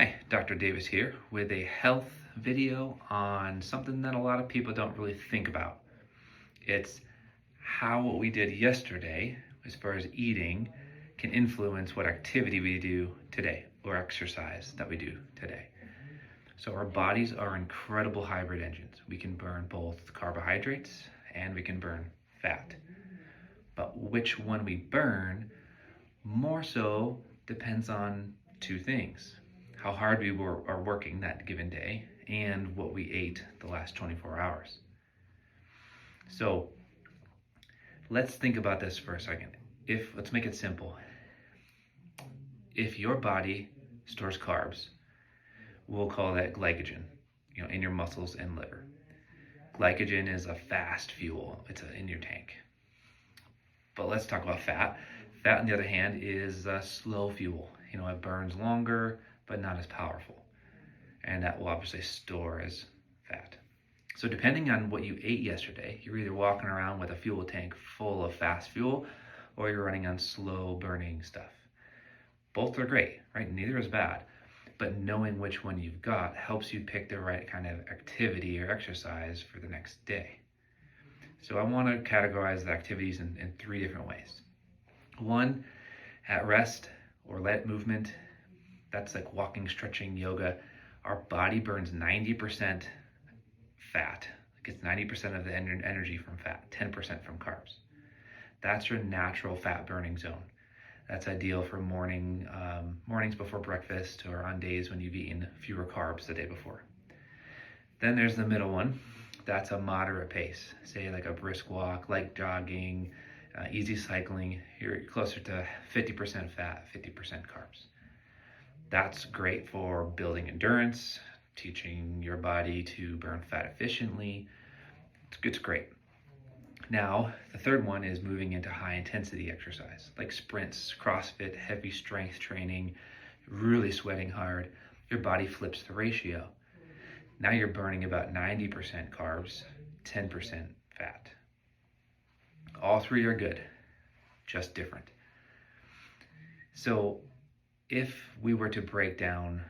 Hi, Dr. Davis here with a health video on something that a lot of people don't really think about. It's how what we did yesterday, as far as eating, can influence what activity we do today or exercise that we do today. So our bodies are incredible hybrid engines. We can burn both carbohydrates and we can burn fat. But which one we burn more so depends on two things: how hard are working that given day and what we ate the last 24 hours. So let's think about this for a second. Let's make it simple. If your body stores carbs, we'll call that glycogen, in your muscles and liver. Glycogen is a fast fuel. It's in your tank. But let's talk about fat. Fat, on the other hand, is a slow fuel. It burns longer, but not as powerful. And that will obviously store as fat. So depending on what you ate yesterday, you're either walking around with a fuel tank full of fast fuel or you're running on slow burning stuff. Both are great, right? Neither is bad. But knowing which one you've got helps you pick the right kind of activity or exercise for the next day. So I want to categorize the activities in three different ways. One, at rest or light movement. That's like walking, stretching, yoga. Our body burns 90% fat. It gets 90% of the energy from fat, 10% from carbs. That's your natural fat burning zone. That's ideal for mornings before breakfast or on days when you've eaten fewer carbs the day before. Then there's the middle one. That's a moderate pace, say like a brisk walk, light jogging, easy cycling. You're closer to 50% fat, 50% carbs. That's great for building endurance, teaching your body to burn fat efficiently. It's great. Now, the third one is moving into high intensity exercise, like sprints, CrossFit, heavy strength training, really sweating hard. Your body flips the ratio. Now you're burning about 90% carbs, 10% fat. All three are good, just different. So if we were to break down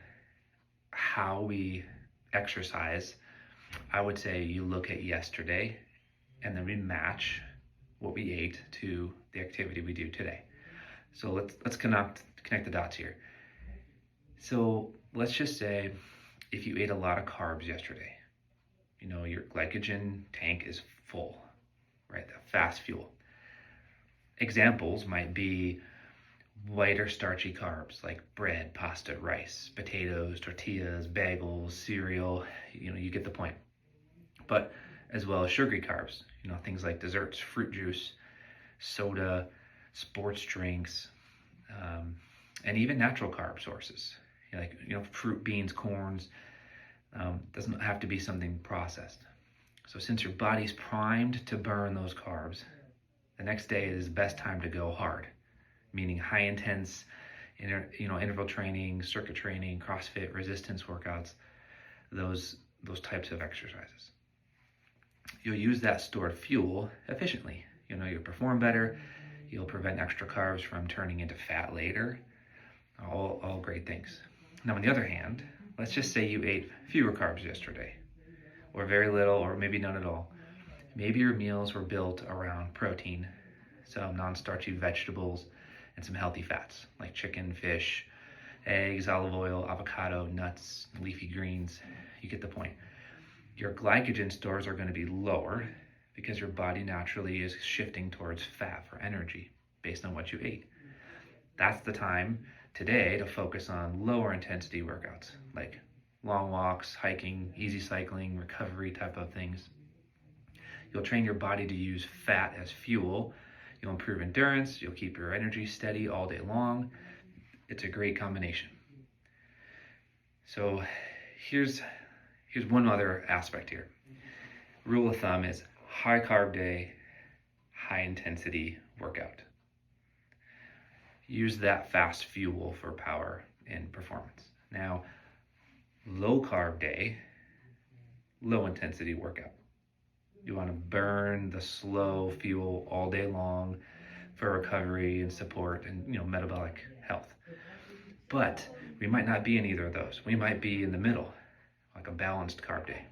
how we exercise, I would say you look at yesterday and then we match what we ate to the activity we do today. So let's connect the dots here. So let's just say if you ate a lot of carbs yesterday, your glycogen tank is full, right? That fast fuel. Examples might be lighter starchy carbs like bread, pasta, rice, potatoes, tortillas, bagels, cereal. You get the point. But as well as sugary carbs, things like desserts, fruit juice, soda, sports drinks, and even natural carb sources, fruit, beans, corns. Doesn't have to be something processed. So since your body's primed to burn those carbs, the next day is the best time to go hard, meaning high intense, interval training, circuit training, CrossFit, resistance workouts, those types of exercises. You'll use that stored fuel efficiently. You'll perform better. You'll prevent extra carbs from turning into fat later. All great things. Now, on the other hand, let's just say you ate fewer carbs yesterday, or very little, or maybe none at all. Maybe your meals were built around protein, some non-starchy vegetables, and some healthy fats like chicken, fish, eggs, olive oil, avocado, nuts, leafy greens. You get the point. Your glycogen stores are going to be lower because your body naturally is shifting towards fat for energy based on what you ate. That's the time today to focus on lower intensity workouts like long walks, hiking, easy cycling, recovery type of things. You'll train your body to use fat as fuel. You'll improve endurance. You'll keep your energy steady all day long. It's a great combination. So here's one other aspect here. Rule of thumb is high carb day, high intensity workout. Use that fast fuel for power and performance. Now, low carb day, low intensity workout. You want to burn the slow fuel all day long for recovery and support and metabolic health. But We might not be in either of those. We might be in the middle, like a balanced carb day.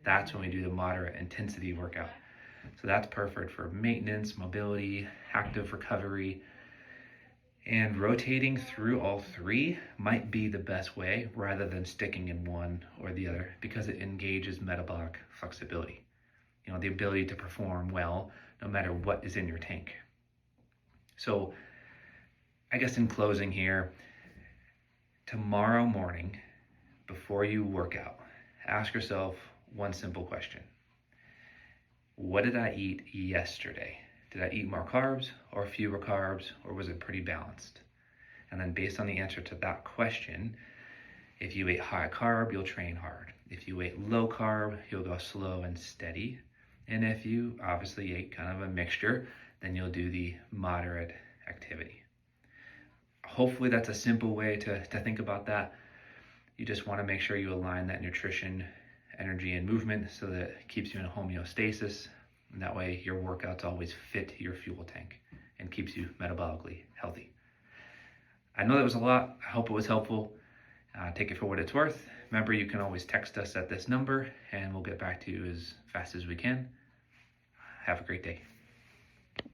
That's when we do the moderate intensity workout. So that's perfect for maintenance, mobility, active recovery, and rotating through all three might be the best way rather than sticking in one or the other, because it engages metabolic flexibility. The ability to perform well no matter what is in your tank. So I guess in closing here, tomorrow morning, before you work out, ask yourself one simple question. What did I eat yesterday? Did I eat more carbs or fewer carbs, or was it pretty balanced? And then based on the answer to that question, if you ate high carb, you'll train hard. If you ate low carb, you'll go slow and steady. And if you obviously ate kind of a mixture, then you'll do the moderate activity. Hopefully that's a simple way to think about that. You just want to make sure you align that nutrition, energy, and movement so that it keeps you in homeostasis. And that way your workouts always fit your fuel tank and keeps you metabolically healthy. I know that was a lot. I hope it was helpful. Take it for what it's worth. Remember, you can always text us at this number and we'll get back to you as fast as we can. Have a great day.